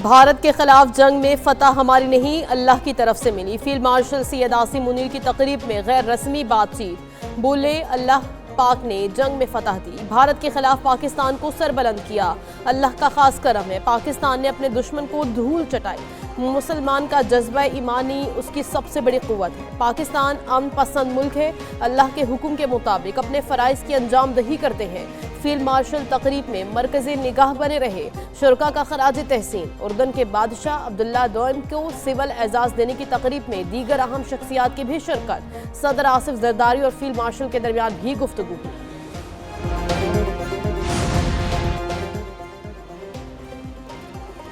بھارت کے خلاف جنگ میں فتح ہماری نہیں، اللہ کی طرف سے ملی۔ فیلڈ مارشل سید عاصم منیر کی تقریب میں غیر رسمی بات چیت، بولے اللہ پاک نے جنگ میں فتح دی، بھارت کے خلاف پاکستان کو سربلند کیا، اللہ کا خاص کرم ہے، پاکستان نے اپنے دشمن کو دھول چٹائی، مسلمان کا جذبہ ایمانی اس کی سب سے بڑی قوت ہے، پاکستان امن پسند ملک ہے، اللہ کے حکم کے مطابق اپنے فرائض کی انجام دہی کرتے ہیں۔ فیلڈ مارشل تقریب میں مرکزی نگاہ بنے رہے، شرکاء کا خراج تحسین، اردن کے بادشاہ عبداللہ دوئم کو سول اعزاز دینے کی تقریب میں دیگر اہم شخصیات کی بھی شرکت، صدر آصف زرداری اور فیلڈ مارشل کے درمیان بھی گفتگو ہوئی۔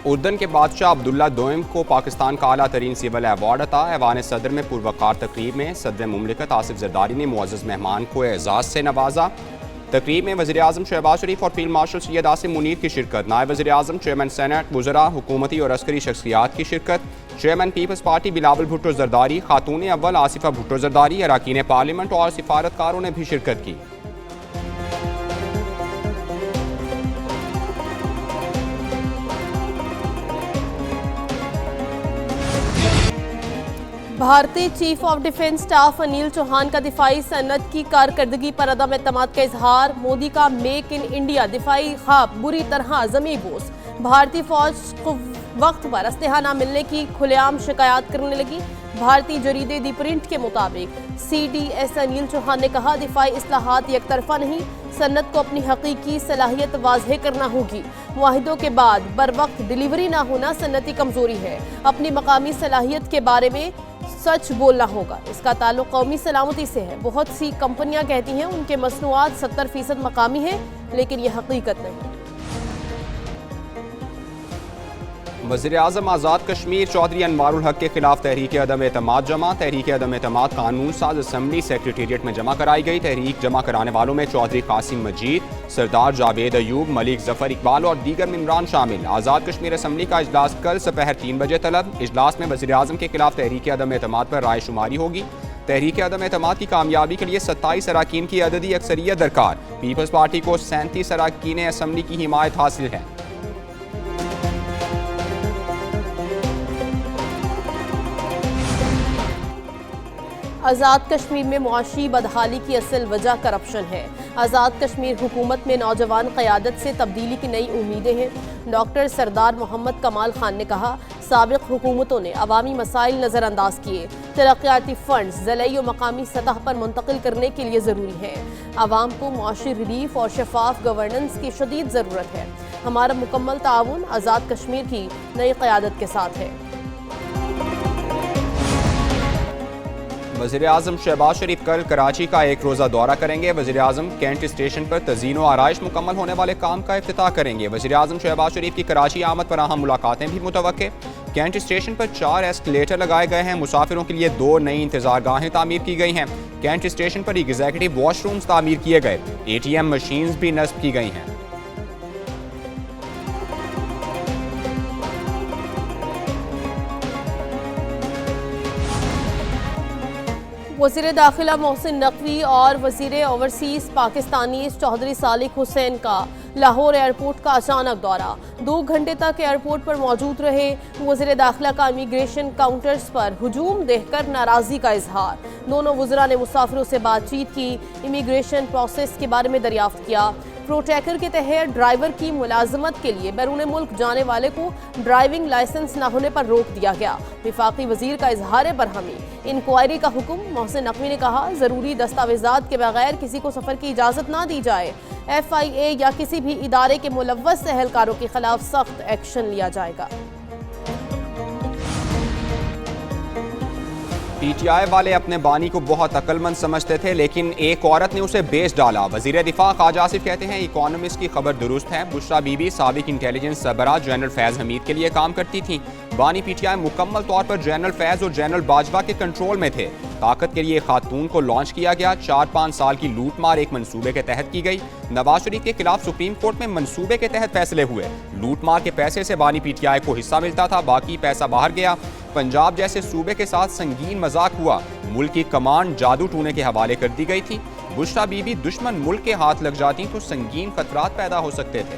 اردن کے بادشاہ عبداللہ دوئم کو پاکستان کا اعلیٰ ترین سول ایوارڈ عطا، ایوان صدر میں پروقار تقریب میں صدر مملکت آصف زرداری نے معزز مہمان کو اعزاز سے نوازا۔ تقریب میں وزیر اعظم شہباز شریف اور فیلڈ مارشل سید عاصم منیر کی شرکت، نائب وزیر اعظم، چیئرمین سینٹ، وزراء، حکومتی اور عسکری شخصیات کی شرکت، چیئرمین پیپلز پارٹی بلاول بھٹو زرداری، خاتون اول آصفہ بھٹو زرداری، اراکین پارلیمنٹ اور سفارتکاروں نے بھی شرکت کی۔ بھارتی chief of defence staff Anil Chauhan کا دفاعی صنعت کی کارکردگی پر عدم اعتماد کا اظہار، مودی کا میک ان انڈیا دفاعی خواب بری طرح زمیں بوس، بھارتی فوج کو وقت پر اسلحہ نہ ملنے کی کھلے عام شکایات کرنے لگی۔ بھارتی جریدے دی پرنٹ کے مطابق C D S Anil Chauhan نے کہا، دفاعی اصلاحات یک طرفہ نہیں، صنعت کو اپنی حقیقی صلاحیت واضح کرنا ہوگی، معاہدوں کے بعد بر وقت ڈیلیوری نہ ہونا صنعتی کمزوری ہے، اپنی مقامی صلاحیت کے بارے میں سچ بولنا ہوگا، اس کا تعلق قومی سلامتی سے ہے۔ بہت سی کمپنیاں کہتی ہیں ان کے مصنوعات 70% مقامی ہیں، لیکن یہ حقیقت نہیں۔ وزیر اعظم آزاد کشمیر چودھری انوار الحق کے خلاف تحریک عدم اعتماد جمع، تحریک عدم اعتماد قانون ساز اسمبلی سیکریٹریٹ میں جمع کرائی گئی۔ تحریک جمع کرانے والوں میں چودھری قاسم مجید، سردار جاوید ایوب، ملک ظفر اقبال اور دیگر ممبران شامل۔ آزاد کشمیر اسمبلی کا اجلاس کل دوپہر 3 بجے طلب۔ اجلاس میں وزیر اعظم کے خلاف تحریک عدم اعتماد پر رائے شماری ہوگی۔ تحریک عدم اعتماد کی کامیابی کے لیے 27 اراکین کی عددی اکثریت درکار، پیپلز پارٹی کو 37 اراکین اسمبلی کی حمایت حاصل ہے۔ آزاد کشمیر میں معاشی بدحالی کی اصل وجہ کرپشن ہے، آزاد کشمیر حکومت میں نوجوان قیادت سے تبدیلی کی نئی امیدیں ہیں۔ ڈاکٹر سردار محمد کمال خان نے کہا، سابق حکومتوں نے عوامی مسائل نظر انداز کیے، ترقیاتی فنڈز ضلعی و مقامی سطح پر منتقل کرنے کے لیے ضروری ہے، عوام کو معاشی ریلیف اور شفاف گورننس کی شدید ضرورت ہے، ہمارا مکمل تعاون آزاد کشمیر کی نئی قیادت کے ساتھ ہے۔ وزیر اعظم شہباز شریف کل کراچی کا ایک روزہ دورہ کریں گے۔ وزیر اعظم کینٹ اسٹیشن پر تزئین و آرائش مکمل ہونے والے کام کا افتتاح کریں گے۔ وزیر اعظم شہباز شریف کی کراچی آمد پر اہم ملاقاتیں بھی متوقع۔ کینٹ اسٹیشن پر 4 ایسکلیٹر لگائے گئے ہیں، مسافروں کے لیے 2 نئی انتظار گاہیں تعمیر کی گئی ہیں۔ کینٹ اسٹیشن پر ایگزیکٹو واش رومز تعمیر کیے گئے، ATM مشینز بھی نصب کی گئی ہیں۔ وزیر داخلہ محسن نقوی اور وزیر اوورسیز پاکستانی چودھری صالح حسین کا لاہور ایئرپورٹ کا اچانک دورہ، 2 گھنٹے تک ایئرپورٹ پر موجود رہے۔ وزیر داخلہ کا امیگریشن کاؤنٹرز پر ہجوم دیکھ کر ناراضی کا اظہار، دونوں وزراء نے مسافروں سے بات چیت کی، امیگریشن پروسیس کے بارے میں دریافت کیا۔ پروٹیکر کے تحت ڈرائیور کی ملازمت کے لیے بیرون ملک جانے والے کو ڈرائیونگ لائسنس نہ ہونے پر روک دیا گیا، وفاقی وزیر کا اظہار برہمی، انکوائری کا حکم۔ محسن نقوی نے کہا، ضروری دستاویزات کے بغیر کسی کو سفر کی اجازت نہ دی جائے، FIA یا کسی بھی ادارے کے ملوث اہلکاروں کے خلاف سخت ایکشن لیا جائے گا۔ PTI والے اپنے بانی کو بہت عقل مند سمجھتے تھے، لیکن ایک عورت نے اسے بیچ ڈالا۔ وزیر دفاع خواجہ آصف کہتے ہیں، اکانومسٹ کی خبر درست ہے، بشرا بی بی سابق انٹیلیجنس سربراہ جنرل فیض حمید کے لیے کام کرتی تھیں۔ بانی PTI مکمل طور پر جنرل فیض اور جنرل باجوہ کے کنٹرول میں تھے۔ طاقت کے لیے خاتون کو لانچ کیا گیا، 4-5 سال کی لوٹ مار ایک منصوبے کے تحت کی گئی۔ نواز شریف کے خلاف سپریم کورٹ میں منصوبے کے تحت فیصلے ہوئے، لوٹ مار کے پیسے سے بانی PTI کو حصہ ملتا تھا، باقی پیسہ باہر گیا۔ پنجاب جیسے صوبے کے ساتھ سنگین مذاق ہوا، ملک کی کمانڈ جادو ٹونے کے حوالے کر دی گئی تھی۔ بشرا بی بی دشمن ملک کے ہاتھ لگ جاتی تو سنگین خطرات پیدا ہو سکتے تھے۔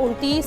29,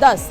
10,